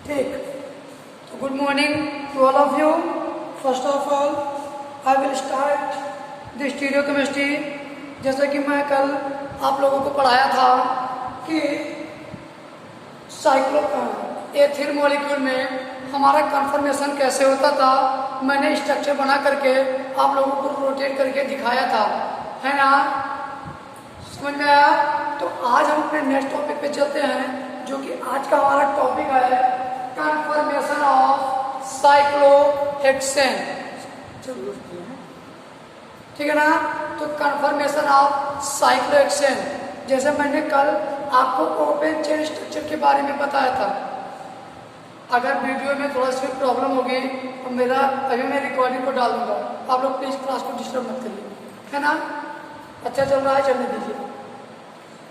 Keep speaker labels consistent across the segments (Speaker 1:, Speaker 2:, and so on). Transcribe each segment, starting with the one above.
Speaker 1: ठीक। तो good morning to all of you. First of all I will start the stereochemistry. जैसा कि मैं कल आप लोगों को पढ़ाया था कि एथिल मॉलिक्यूल में हमारा कन्फर्मेशन कैसे होता था, मैंने स्ट्रक्चर बना करके आप लोगों को रोटेट करके दिखाया था, है ना? समझ में आया? तो आज हम अपने नेक्स्ट टॉपिक पे चलते हैं, जो कि आज का हमारा टॉपिक है कन्फर्मेशन ऑफ साइक्लोहेक्सेन। ठीक है ना? तो कन्फर्मेशन ऑफ साइक्लोहेक्सेन, जैसे मैंने कल आपको ओपन चेन स्ट्रक्चर के बारे में बताया था। अगर वीडियो में थोड़ा सी प्रॉब्लम होगी तो मेरा अभी मैं रिकॉर्डिंग को डाल दूंगा, आप लोग प्लीज क्लास को डिस्टर्ब मत करिए, है ना? अच्छा चल रहा है, चलने दीजिए।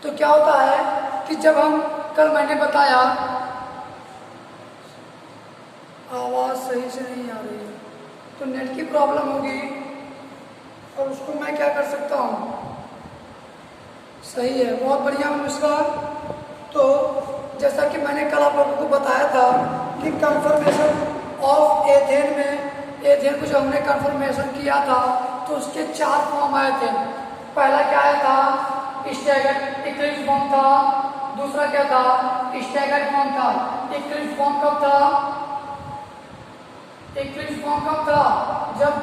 Speaker 1: तो क्या होता है कि जब हम कल मैंने बताया, आवाज सही से नहीं आ रही है तो नेट की प्रॉब्लम होगी और उसको मैं क्या कर सकता हूँ। सही है, बहुत बढ़िया अनुष्का। तो जैसा कि मैंने कल आप लोगों को बताया था कि कन्फर्मेशन ऑफ एथेन में, एथेन को जब हमने कन्फर्मेशन किया था तो उसके 4 फॉर्म आए थे। पहला क्या आया था? स्टैगर्ड इक्लिप्स फॉर्म था। दूसरा क्या था? स्टैगर्ड फॉर्म था। इक्लिप्स फॉर्म कब था? इक्लिप्स फॉर्म कब था? जब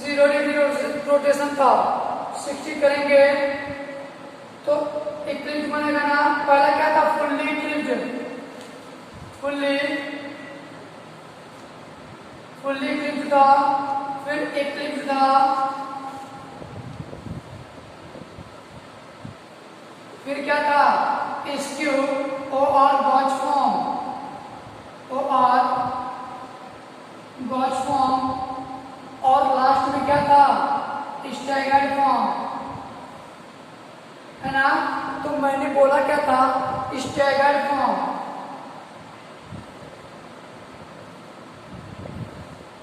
Speaker 1: 0 डिग्री रोटेशन था। 60 करेंगे तो इक्लिप्स बनेगा ना। पहला क्या था? फुल्ली इक्लिप्स्ड, फुल्ली इक्लिप्स्ड था। फिर इक्लिप्स था, फिर क्या था? स्क्यू और गॉच फॉर्म, गॉच फॉर्म, और लास्ट में क्या था? स्टैगर्ड फॉर्म, है ना? तो मैंने बोला क्या था? Staggered form.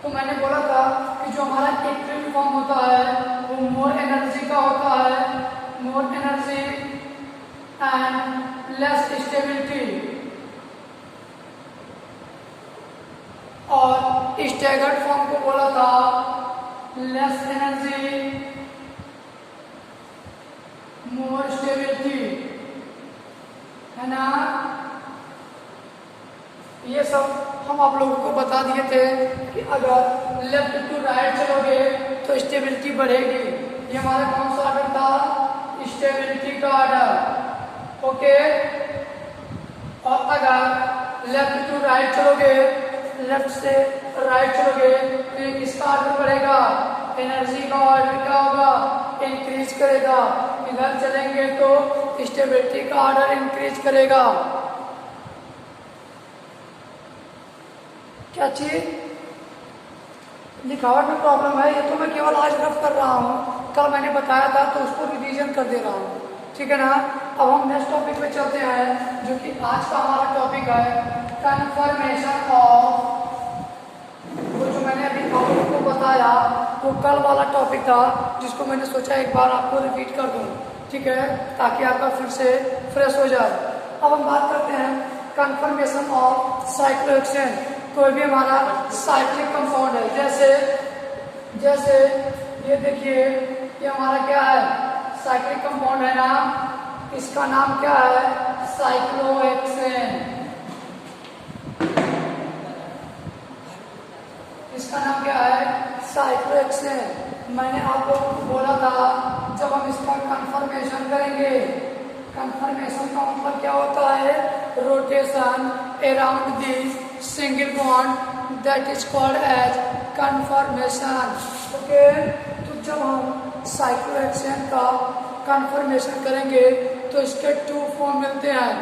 Speaker 1: तो मैंने बोला था कि जो हमारा इक्विलिब्रियम फॉर्म होता है वो मोर एनर्जी का होता है, more energy and less stability. और स्टैगर्ड फॉर्म को बोला था लेस एनर्जी मोर स्टेबिलिटी, है ना? ये सब हम आप लोगों को बता दिए थे कि अगर लेफ्ट टू राइट चलोगे तो स्टेबिलिटी बढ़ेगी। ये हमारा कौन सा ऑर्डर था? स्टेबिलिटी का ऑर्डर, ओके। और अगर लेफ्ट टू राइट चलोगे, लेफ्ट से राइट चलोगे तो किसका ऑर्डर बढ़ेगा? एनर्जी का ऑर्डर क्या होगा? इंक्रीज करेगा। इधर चलेंगे तो स्टेबिलिटी का ऑर्डर इंक्रीज करेगा। क्या चीज? लिखावट में प्रॉब्लम है, ये तो मैं केवल आज रफ कर रहा हूँ, कल मैंने बताया था तो उसको रिवीजन कर दे रहा हूँ, ठीक है ना? अब हम नेक्स्ट टॉपिक पे चलते हैं, जो कि आज का हमारा टॉपिक है कन्फर्मेशन ऑफ। वो जो मैंने अभी आप लोगों को बताया वो कल वाला टॉपिक था, जिसको मैंने सोचा एक बार आपको रिपीट कर दूँ, ठीक है, ताकि आपका फिर से फ्रेश हो जाए। अब हम बात करते हैं कन्फर्मेशन ऑफ साइक्लोहेक्सेन। कोई भी हमारा साइक्लिक कंपाउंड है, जैसे ये देखिए, ये हमारा क्या है? साइक्लिक कंपाउंड है ना, इसका नाम क्या है? साइक्लोहेक्सेन। इसका नाम क्या है? साइक्लोहेक्सेन। मैंने आप लोगों को बोला था जब हम इसका कन्फर्मेशन करेंगे, कन्फर्मेशन का मतलब क्या होता है? Rotation around this single bond, that is called as conformation, okay. तो जब हम साइक्लोहेक्सेन का कन्फर्मेशन करेंगे तो इसके 2 फॉर्म मिलते हैं।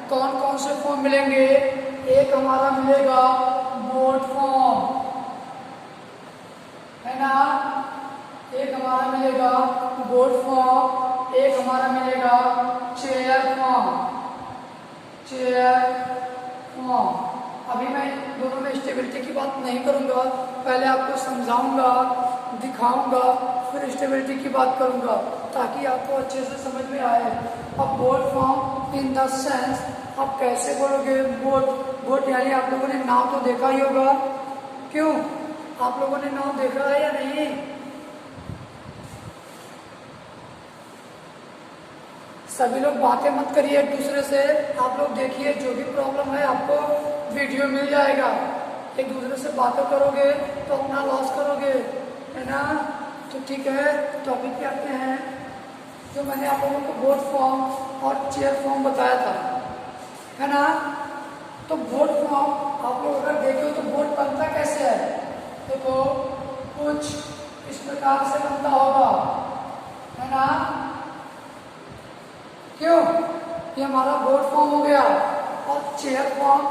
Speaker 1: कौन कौन से फॉर्म मिलेंगे? एक हमारा मिलेगा बोट फॉर्म, है ना? एक हमारा मिलेगा बोट फॉर्म, एक हमारा मिलेगा चेयर फॉर्म, अभी मैं दोनों में स्टेबिलिटी की बात नहीं करूंगा, पहले आपको समझाऊंगा, दिखाऊंगा, फिर स्टेबिलिटी की बात करूंगा ताकि आपको अच्छे से समझ में आए। अब boat form in the sense आप कैसे बोलोगे बोट? बोट यानी आप लोगों ने नाव तो देखा ही होगा, क्यों? आप लोगों ने नाव देखा है या नहीं? सभी लोग बातें मत करिए एक दूसरे से, आप लोग देखिए जो भी प्रॉब्लम है आपको वीडियो मिल जाएगा। एक दूसरे से बातें करोगे तो अपना लॉस करोगे, है ना? तो ठीक है, टॉपिक पे आते हैं। जो मैंने आप लोगों को बोट फॉर्म और चेयर फॉर्म बताया था, है ना? तो बोट फॉर्म आप लोग अगर देखे हो तो बोट बनता कैसे है? देखो कुछ इस प्रकार से बनता होगा, है ना? क्यों? ये हमारा बोट फॉर्म हो गया। और चेयर फॉर्म,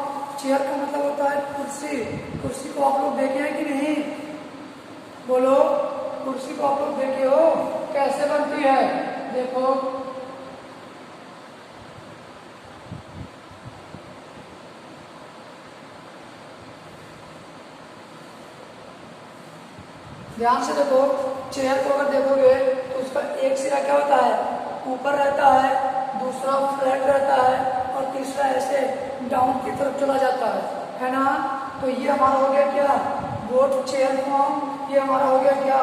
Speaker 1: चेयर का मतलब होता है कुर्सी। कुर्सी को आप लोग देखे हैं कि नहीं? बोलो, कुर्सी को आप लोग देखे हो कैसे बनती है? देखो ध्यान से देखो, चेयर को अगर देखोगे तो उसका एक सिरा क्या होता है? ऊपर रहता है, दूसरा फ्लैट रहता है और तीसरा ऐसे डाउन की तरफ चला जाता है ना? तो ये हमारा हो गया क्या? Boat chair form. ये हमारा हो गया क्या?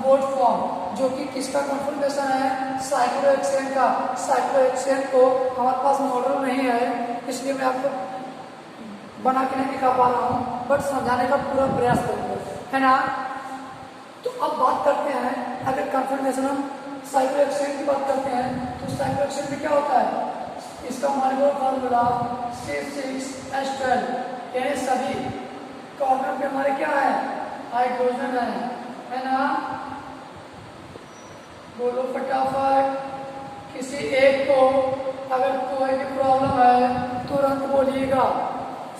Speaker 1: बोट फॉर्म, जो कि किसका कंफर्मेशन है? साइक्लोहेक्सेन का। साइक्लोहेक्सेन को हमारे पास मॉडल नहीं है, इसलिए मैं आपको बना के नहीं दिखा पा रहा हूँ, बट समझाने का पूरा प्रयास करूँगा, है ना? तो अब बात करते हैं, अगर कंफर्मेशन हम साइक्लोहेक्सेन की बात करते हैं तो साइक्लोहेक्सेन में क्या होता है? इसका मॉलिक्यूलर फॉर्मूला C6H12, यानी सभी कार्बन पे हमारे क्या है? हाइड्रोजन है ना? बोलो फटाफट। किसी एक को अगर कोई भी प्रॉब्लम है तुरंत बोलिएगा।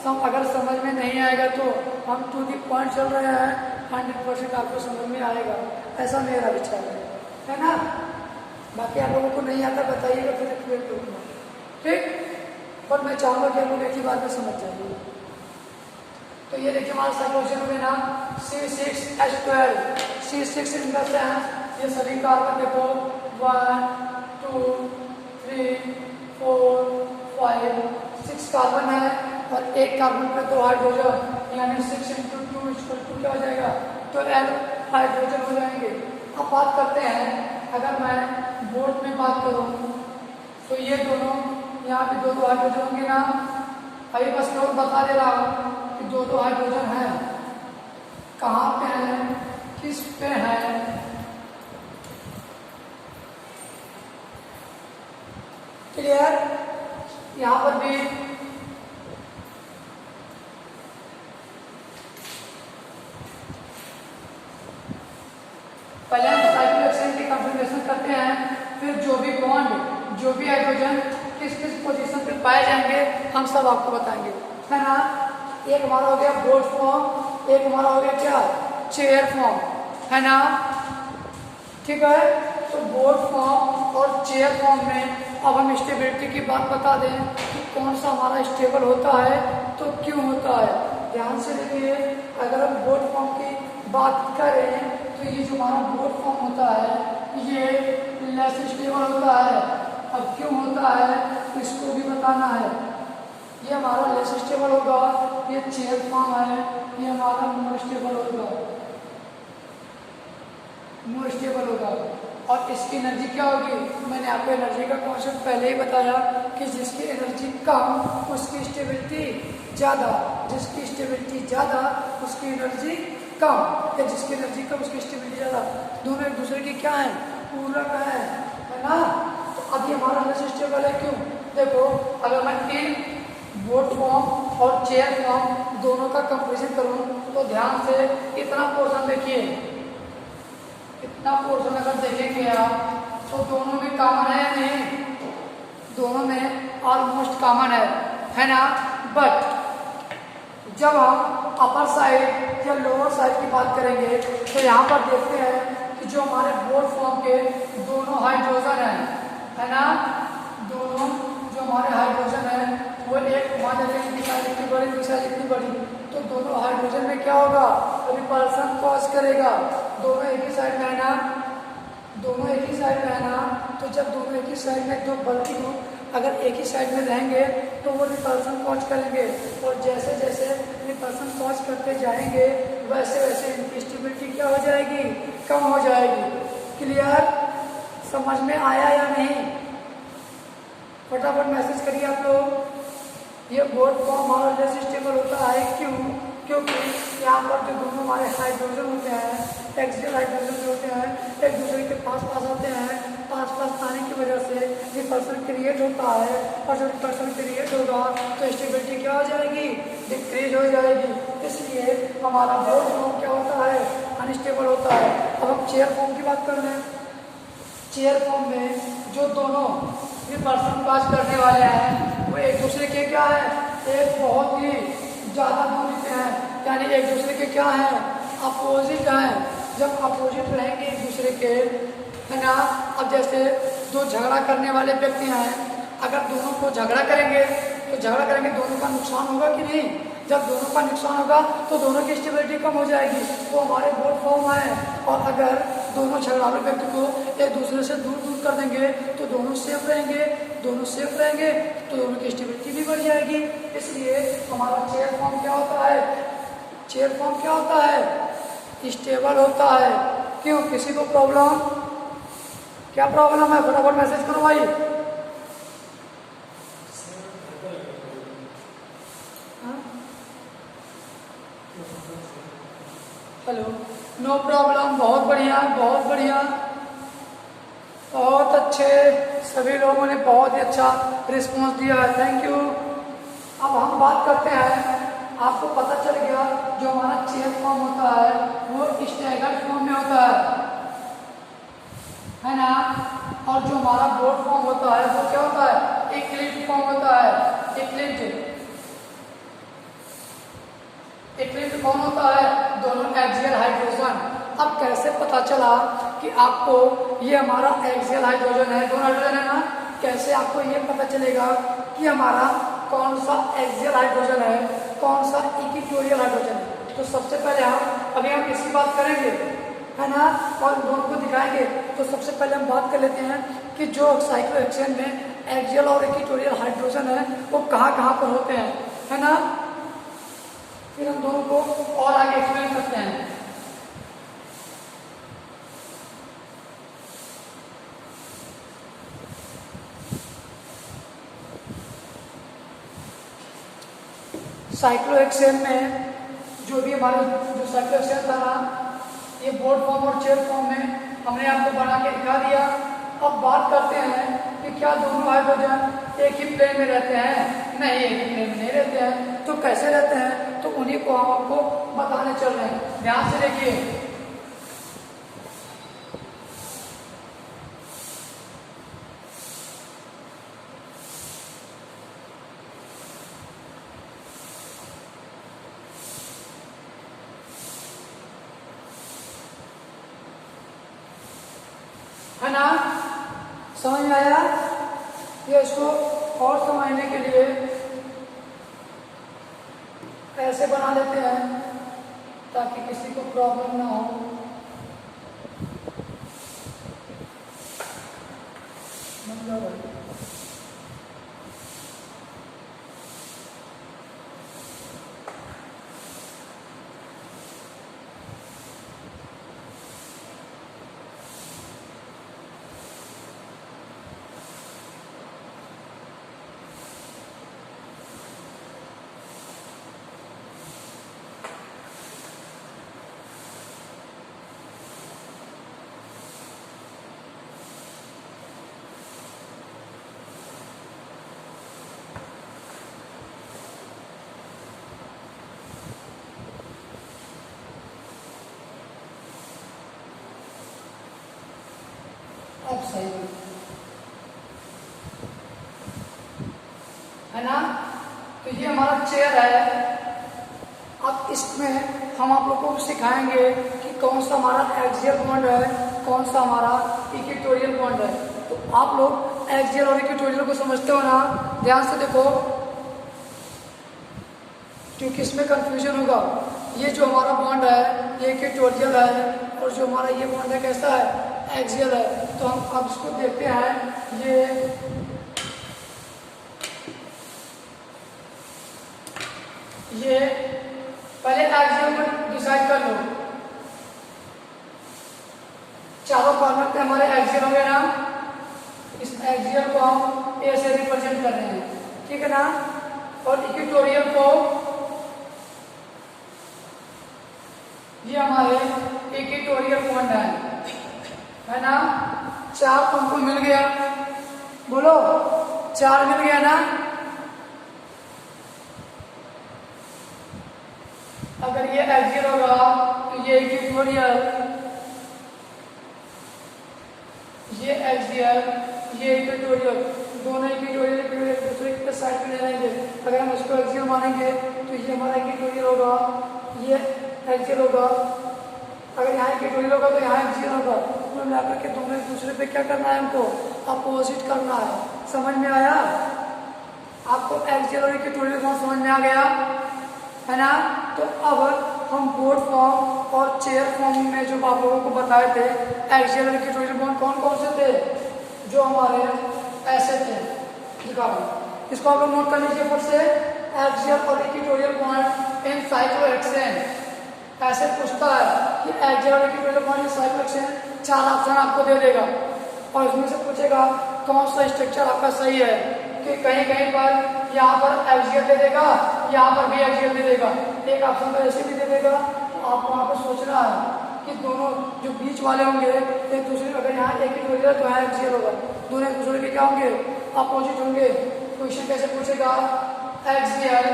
Speaker 1: अगर समझ में नहीं आएगा तो हम टू दी पॉइंट चल रहे हैं, 100% आपको समझ में आएगा, ऐसा मेरा विचार है ना? बाकी आप लोगों को नहीं आता बताइएगा, फिर क्लियर करूँगा, ठीक? पर मैं चाहूँगा कि आप लोग एक ही बात में समझ जाइए। तो ये देखिए हमारा साइक्लोहेक्सेन में ना C6H12, C6 in the sense ये सभी कार्बन देखो 1 2 3 4 5 6 कार्बन है और एक कार्बन पे 2 हाइड्रोजन, यानी 6 × 2 = क्या हो जाएगा? 12 हाइड्रोजन हो जाएंगे। अब बात करते हैं, अगर मैं बोट में बात करूं तो ये दोनों यहाँ पे 2 हाइड्रोजन होंगे ना? अभी बस मैं और बता दे रहा हूँ कि 2 हाइड्रोजन हैं। कहाँ पे हैं? किस पे हैं? क्लियर? यहाँ पर भी पहले हम साइक्लोहेक्सेन की कंफर्मेशन करते हैं, फिर जो भी बॉन्ड, जो भी हाइड्रोजन किस किस पोजीशन पे पाए जाएंगे हम सब आपको बताएंगे, है ना? एक हमारा हो गया बोट फॉर्म, एक हमारा हो गया क्या? चेयर फॉर्म, है ना? ठीक है, तो बोट फॉर्म और चेयर फॉर्म में अब हम स्टेबिलिटी की बात बता दें कि कौन सा हमारा स्टेबल होता है तो क्यों होता है। ध्यान से देखिए, अगर हम बोट फॉर्म की बात करें तो ये जो हमारा बोट फॉर्म होता है ये लेस स्टेबल होता है। अब क्यों होता है तो इसको भी बताना है। ये हमारा लेस स्टेबल होगा, ये चेयर फॉर्म है, ये हमारा मोर स्टेबल होगा, मोर स्टेबल होगा। और इसकी एनर्जी क्या होगी? मैंने आपको एनर्जी का कॉन्सेप्ट पहले ही बताया कि जिसकी एनर्जी कम उसकी स्टेबिलिटी ज़्यादा, जिसकी स्टेबिलिटी ज़्यादा उसकी एनर्जी कम, या जिसकी एनर्जी कम उसकी स्टेबिलिटी ज़्यादा, दोनों एक दूसरे की क्या है? पूरक है ना? तो अब ये हमारा लेस स्टेबल है, क्यों? देखो, अगर मैं इन बोट फॉर्म और चेयर फॉर्म दोनों का कंपेरिजन करूँ तो ध्यान से इतना पोर्शन देखिए, इतना पोर्शन अगर देखेंगे आप तो दोनों में कॉमन है या नहीं? दोनों में ऑलमोस्ट कॉमन है ना? बट जब हम अपर साइड या लोअर साइड की बात करेंगे तो यहाँ पर देखते हैं कि जो हमारे बोट फॉर्म के दोनों हाइड्रोजन है ना? दोनों जो हमारे हाइड्रोजन है वो एक मान लेते हैं कि साइड इतनी बड़ी, दूसरी साइड इतनी बड़ी, तो दोनों हाइड्रोजन में क्या होगा? रिपल्सन कॉज करेगा। दोनों एक ही साइड में है ना? दोनों एक ही साइड में है ना? तो जब दोनों एक ही साइड में, तो बल्कि अगर एक ही साइड में रहेंगे तो वो रिपल्सन कॉज करेंगे, और जैसे जैसे रिपल्सन कॉज करते जाएंगे वैसे वैसे इनकी स्टेबिलिटी क्या हो जाएगी, कम हो जाएगी। क्लियर, समझ में आया या नहीं? फटाफट मैसेज करिए आप लोग। ये बोर्ड फॉर्म और लेस स्टेबल होता है, क्यों? क्योंकि यहाँ पर जो दोनों हमारे हाइड्रोजन होते हैं, एक्सियल हाइड्रोजन जो होते हैं, एक दूसरे के पास पास आते हैं, पास पास आने की वजह से रिपल्सन क्रिएट होता है, और जब रिपल्सन क्रिएट होगा तो स्टेबिलिटी क्या हो जाएगी, डिक्रीज हो जाएगी। इसलिए हमारा बोर्ड फॉर्म क्या होता है, अनस्टेबल होता है। अब हम चेयर फॉर्म की बात कर लें। चेयर फॉर्म में जो दोनों रिपल्सन कॉज करने वाले हैं वो एक दूसरे के क्या है, एक बहुत ही ज़्यादा दूरी पे हैं, यानी एक दूसरे के क्या हैं, अपोजिट हैं। जब अपोजिट रहेंगे एक दूसरे के, है ना, अब जैसे दो झगड़ा करने वाले व्यक्ति हैं, अगर दोनों को झगड़ा करेंगे तो झगड़ा करेंगे दोनों का नुकसान होगा कि नहीं? जब दोनों का नुकसान होगा तो दोनों की स्टेबिलिटी कम हो जाएगी, तो हमारे बोर्ड फॉर्म है। और अगर दोनों झगड़ालू व्यक्ति को एक दूसरे से दूर दूर कर देंगे तो दोनों सेफ रहेंगे, दोनों सेफ रहेंगे तो दोनों की स्टेबिलिटी भी बढ़ जाएगी। इसलिए हमारा चेयर फॉर्म क्या होता है, चेयर फॉर्म क्या होता है, स्टेबल होता है। क्यों, किसी को प्रॉब्लम, क्या प्रॉब्लम है? फटाफट मैसेज करो भाई। हेलो, नो प्रॉब्लम, बहुत बढ़िया, बहुत बढ़िया, बहुत अच्छे, सभी लोगों ने बहुत ही अच्छा रिस्पॉन्स दिया है, थैंक यू। अब हम बात करते हैं, आपको पता चल गया जो हमारा चेयर फॉर्म होता है वो स्टैगर्ड फॉर्म में होता है ना, और जो हमारा बोर्ड फॉर्म होता है वो क्या होता है, इक्लिप्स फॉर्म होता है। इक्लिप्स कौन होता है, दोनों एक्सियल हाइड्रोजन। अब कैसे पता चला कि आपको ये हमारा एक्सियल हाइड्रोजन है, दोनों हाइड्रोजन है ना, कैसे आपको ये पता चलेगा कि हमारा कौन सा एक्सियल हाइड्रोजन है, कौन सा इक्वेटोरियल हाइड्रोजन है? तो सबसे पहले अभी हम इसकी बात करेंगे, है ना, और दोनों को दिखाएंगे। तो सबसे पहले हम बात कर लेते हैं कि जो साइक्लोहेक्सेन में एक्सियल और इक्वेटोरियल हाइड्रोजन है वो कहाँ कहाँ पर होते हैं, है ना, फिर हम दोनों को और आगे एक्सप्लेन करते हैं। साइक्लोहेक्सेन में जो भी हमारे जो साइक्लोहेक्सेन था ना, ये बोर्ड फॉर्म और चेयर फॉर्म में हमने आपको बना के दिखा दिया। अब बात करते हैं कि क्या दोनों हाइड्रोजन एक ही प्लेन में रहते हैं? नहीं, एक ही प्लेन में नहीं रहते हैं। तो कैसे रहते हैं, तो उन्हीं को हम आपको बताने चल रहे हैं, ध्यान से देखिए। है ना, समझ में आया? ये इसको और समझने के लिए ऐसे बना लेते हैं ताकि किसी को प्रॉब्लम ना हो। अब सही है ना, तो ये हमारा चेयर है। अब इसमें हम आप लोगों को सिखाएंगे कि कौन सा हमारा एक्सियल बॉन्ड है, कौन सा हमारा इक्वेटोरियल बॉन्ड है। तो आप लोग एक्सियल और इक्वेटोरियल को समझते हो ना, ध्यान से देखो क्योंकि इसमें कंफ्यूजन होगा। ये जो हमारा बॉन्ड है ये इक्वेटोरियल है, और जो हमारा ये बॉन्ड है कैसा है, एक्सियल है। तो हम अब इसको देखते हैं, ये ये पहले एक्सियल को डिसाइड कर लो। चारों कॉर्नर पे हमारे एक्सियल हो गए ना, इस एक्सियल को हम ए से रिप्रेजेंट कर रहे हैं, ठीक है ना। और इक्वेटोरियल को ये हमारे इक्वेटोरियल पॉइंट है ना। चार तुमको मिल गया, बोलो चार मिल गया ना। अगर ये एक्सियल होगा तो ये इक्वेटोरियल, ये एक्सियल, ये इक्वेटोरियल, दोनों इक्वेटोरियल एक दूसरे के साइड पे ले जाएंगे। अगर हम इसको एक्सियल मानेंगे तो ये हमारा इक्वेटोरियल होगा, ये एक्सियल होगा। अगर यहाँ इक्वेटोरियल होगा तो यहाँ एक्सियल होगा। तो मिलाकर के दोनों एक दूसरे पे क्या करना है, हमको अपोजिट करना है। समझ में आया आपको? एक्सियल और इक्वेटोरियल कौन समझ में आ गया है ना। तो अब हम बोर्ड फॉर्म और चेयर फॉर्म में जो आप लोगों को बताए थे, एक्सियल और इक्वेटोरियल बॉन्ड कौन कौन से थे, जो हमारे ऐसे थे, दिखाओ इसको आप लोग नोट कर लीजिए फट से। एक्सियल और इक्वेटोरियल बॉन्ड इन साइक्लोहेक्सेन, ऐसे पूछता है कि एक्सियल और इक्वेटोरियल बॉन्ड इन साइक्लोहेक्सेन, चार ऑप्शन आपको दे देगा और उसमें से पूछेगा कौन सा स्ट्रक्चर आपका सही है। कि कहीं कहीं पर यहाँ पर एक्सियल दे देगा, यहाँ पर भी एक्सियल दे देगा, एक ऑप्शन तो ऐसे भी दे देगा। तो आपको वहाँ पर सोचना है कि दोनों जो बीच वाले होंगे एक दूसरे, अगर यहाँ इक्वेटोरियल तो यहाँ एक्सियल होगा, दोनों एक दूसरे के क्या होंगे, अपोजिट होंगे। क्वेश्चन कैसे पूछेगा, axial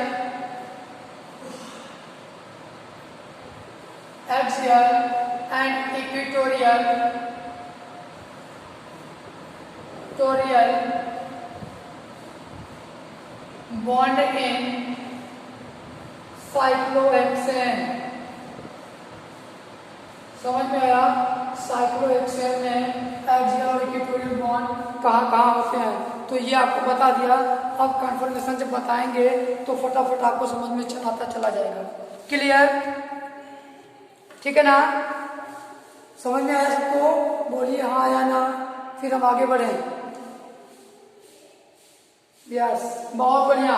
Speaker 1: and equatorial bond in cyclohexane. समझ में आया? साइक्लोहेक्सेन में एक्सियल और इक्वेटोरियल बॉन्ड कहाँ कहाँ होते हैं, तो ये आपको बता दिया। अब कन्फर्मेशन जब बताएंगे तो फटाफट आपको समझ में आता चला जाएगा। क्लियर? ठीक है ना? समझ में आया सबको? बोलिए हाँ या ना, फिर हम आगे बढ़े। यस, बहुत बढ़िया।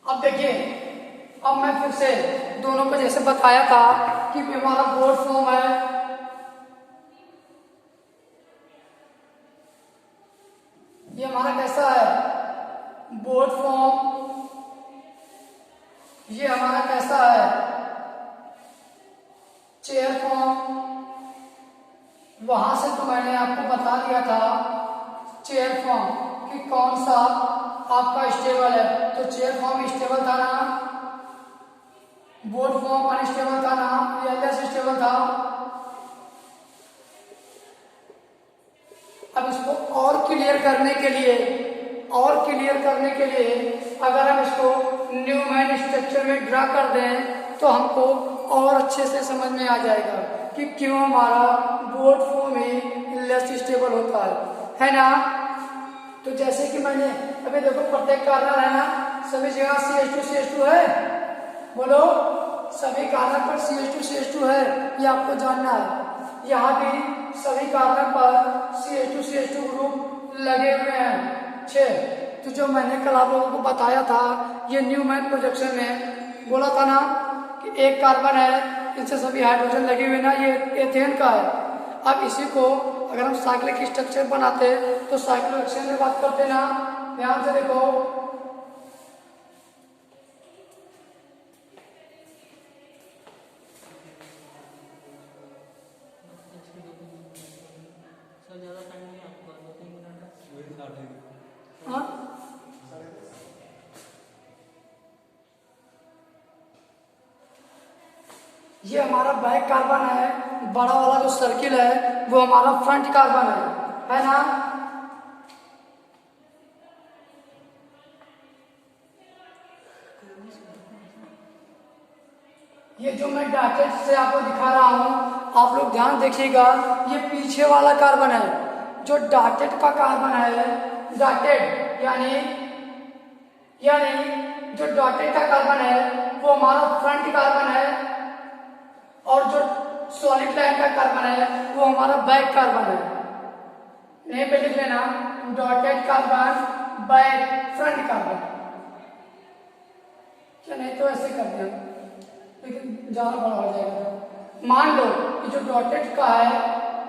Speaker 1: अब देखिए, अब मैं फिर से दोनों को जैसे बताया था कि हमारा बोर्ड फॉर्म है, ये हमारा कैसा है, बोर्ड फॉर्म। ये हमारा कैसा है, चेयर फॉर्म। वहां से तो मैंने आपको बता दिया था चेयर फॉर्म कि कौन सा आपका स्टेबल है। तो चेयर फॉर्म स्टेबल था ना, बोर्ड फॉर्म अनस्टेबल था ना, एलएस स्टेबल था। अब इसको और क्लियर करने के लिए अगर हम इसको न्यूमैन स्ट्रक्चर में ड्रा कर दें तो हमको और अच्छे से समझ में आ जाएगा कि क्यों हमारा बोर्ड फॉर्म ही लेस स्टेबल होता है ना। तो जैसे कि मैंने अभी देखो, प्रत्येक कार्बन है ना, सभी जगह CH2 है, बोलो सभी कार्बन पर CH2 है, ये आपको जानना है। यहाँ भी सभी कार्बन पर CH2 ग्रुप लगे हुए हैं 6। तो जो मैंने कल आप लोगों को बताया था, ये न्यूमैन प्रोजेक्शन में बोला था ना कि एक कार्बन है, इनसे सभी हाइड्रोजन लगे हुए ना, ये एथेन का है। अब इसी को अगर हम साइक्लिक स्ट्रक्चर बनाते तो साइक्लोहेक्सेन में बात करते ना। ध्यान से देखो, हाँ ये हमारा बैक कार्बन है, बड़ा वाला जो सर्किल है वो हमारा फ्रंट कार्बन है ना। ये जो मैं डॉटेड से आपको दिखा रहा हूं, आप लोग ध्यान देखिएगा, ये पीछे वाला कार्बन है। जो डॉटेड का कार्बन है, डॉटेड यानी जो डॉटेड का कार्बन है वो हमारा फ्रंट कार्बन है, और जो सॉलिड लाइन का कार्बन है वो हमारा बैक कार्बन है। नहीं पे लिख लेना, dotted carbon back front carbon. क्या नहीं तो ऐसे कर दिया, लेकिन ज्यादा बड़ा हो जाएगा। मान लो कि जो डॉटेड का है,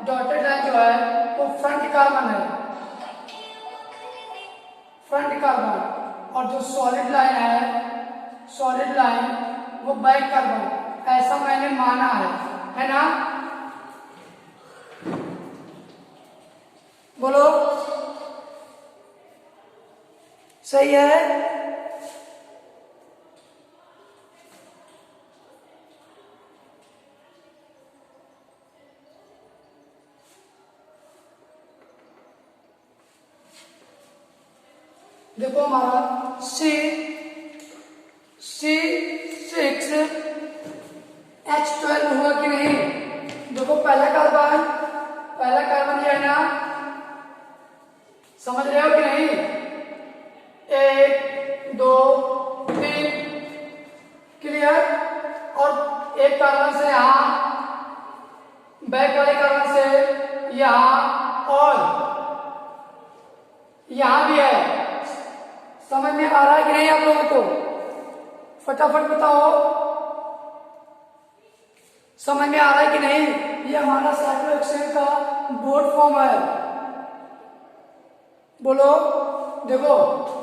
Speaker 1: डॉटेड लाइन जो है वो फ्रंट कार्बन है, फ्रंट कार्बन, और जो सॉलिड लाइन है, सॉलिड लाइन वो बैक कार्बन। ऐसा मैंने माना है ना? बोलो सही है? देखो हमारा C6H12 हुआ कि नहीं? देखो पहला कार्बन ये है ना, समझ रहे हो कि नहीं? 1 2 3 क्लियर। और एक कार्बन से यहां, बैक वाले कार्बन से यहां, और यहां भी है। समझ में आ रहा है कि नहीं आप लोगों को? फटाफट बताओ, समझ में आ रहा है कि नहीं? ये हमारा साइक्लोहेक्सेन का बोर्ड फॉर्म है। बोलो। देखो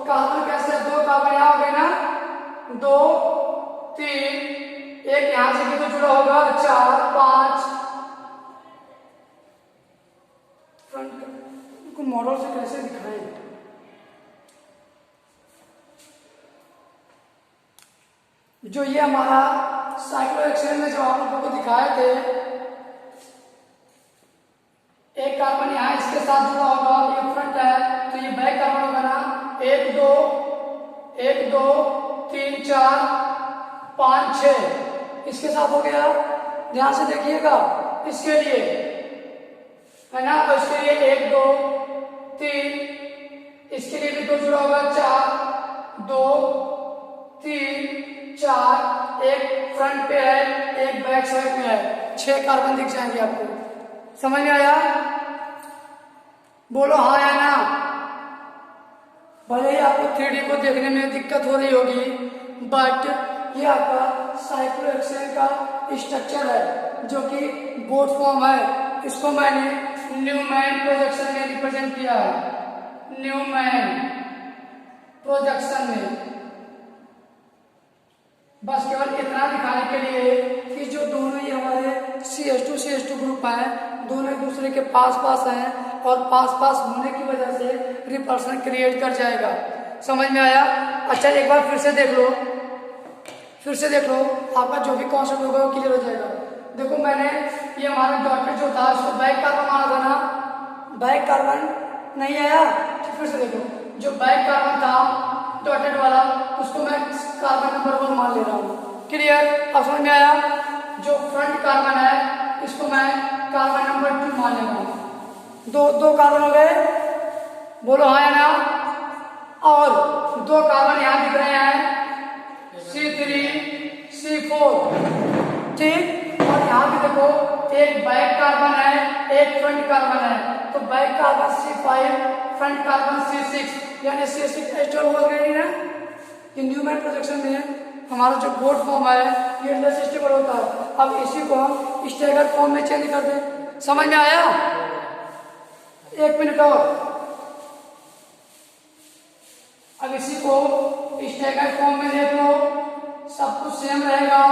Speaker 1: कार्बन कैसे, 2 कार्बन यहां हो गए ना, 2 3, एक यहां से भी तो जुड़ा होगा, 4 5। फ्रंट को मॉडल से कैसे दिखाएं? जो ये हमारा साइक्लोहेक्सेन में जो आप लोगों को दिखाए थे, एक कार्बन यहाँ इसके साथ जुड़ा होगा, ये फ्रंट है, तो ये बैक कार्बन होगा ना। 1 2 3 4 5 6 इसके साथ हो गया। ध्यान से देखिएगा, इसके लिए है ना, और इसके लिए 1 2 3, इसके लिए भी 2 जुड़ा होगा, 4 2 3 4, एक फ्रंट पे है, एक बैक साइड में है, 6 कार्बन दिख जाएंगे आपको। समझ में आया? बोलो हाँ या ना। भले ही आपको 3D को देखने में दिक्कत हो रही होगी, बट ये आपका साइक्लोहेक्सेन का स्ट्रक्चर है जो कि बोर्ड फॉर्म है। इसको मैंने न्यूमैन प्रोजेक्शन में रिप्रेजेंट किया है, न्यूमैन प्रोजेक्शन में। बस केवल इतना दिखाने के लिए कि जो दोनों ही हमारे CH2 ग्रुप हैं, दोनों एक दूसरे के पास हैं, और पास होने की वजह से रिपल्सन क्रिएट कर जाएगा। समझ में आया? अच्छा एक बार फिर से देख लो, आपका जो भी कॉन्सेप्ट होगा वो क्लियर हो जाएगा। देखो मैंने ये हमारा डॉटेड जो था उसको बैक कार्बन माना था ना, बैक कार्बन नहीं आया? फिर से देखो, जो बैक कार्बन था डॉटेड वाला, उसको मैं कार्बन नंबर 1 मान ले रहा हूँ। क्लियर? अब समझ में आया? जो फ्रंट कार्बन है इसको मैं कार्बन नंबर 2 मान ले रहा हूँ। दो कार्बन हो गए, बोलो हाँ या ना। और 2 कार्बन यहाँ दिख रहे हैं, C3 C4, ठीक। और यहाँ भी देखो, एक बैक कार्बन है, एक फ्रंट कार्बन है, तो back carbon C5, front carbon C6, यानी C6H12 हो गई ना। न्यूमैन प्रोजेक्शन में हमारा जो बोर्ड फॉर्म है ये इंटरसिस्टेबल होता है। अब इसी को हम स्टैगर्ड फॉर्म में चेंज कर दें। समझ में आया? 1 मिनट और। अब इसी को स्टैगर्ड फॉर्म में देख लो, सब कुछ सेम रहेगा,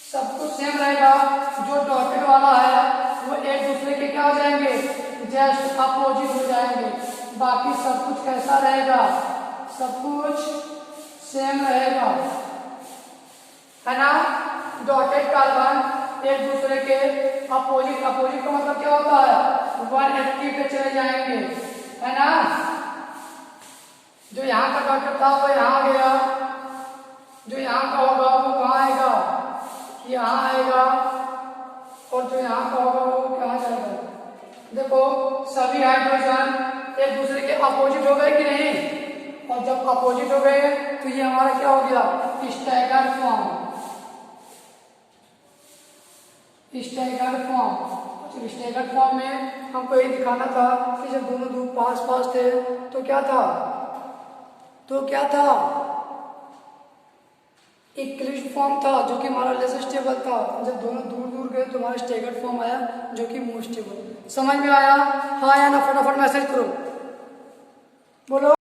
Speaker 1: सब कुछ सेम रहेगा। जो डॉटेड वाला है वो एक दूसरे के क्या हो जाएंगे, जस्ट अपोजिट हो जाएंगे। बाकी सब कुछ कैसा रहेगा, सब कुछ सेम रहेगा, है ना। डॉटेड कार्बन एक दूसरे के अपोजिट का मतलब क्या होता है, 180 पे चले जाएंगे, है ना। जो यहाँ का डॉटेड था वो यहाँ गया, जो यहाँ का होगा वो कहाँ आएगा, यहाँ आएगा, और जो यहाँ का होगा वो कहाँ जाएगा। देखो सभी हाइड्रोजन एक दूसरे के अपोजिट हो गए कि नहीं, और जब अपोजिट हो गए तो ये हमारा क्या हो गया, स्टैगर्ड फॉर्म। तो स्टेगर्ड फॉर्म में हमको ये दिखाना था कि जब दोनों लूप पास पास थे तो क्या था, एक क्लिष्ट फॉर्म था जो कि हमारा लेस स्टेबल था। जब दोनों दूर दूर गए तो हमारा स्टेगर्ड फॉर्म आया जो कि मोर स्टेबल। समझ में आया? हाँ या ना, फटाफट मैसेज करो, बोलो।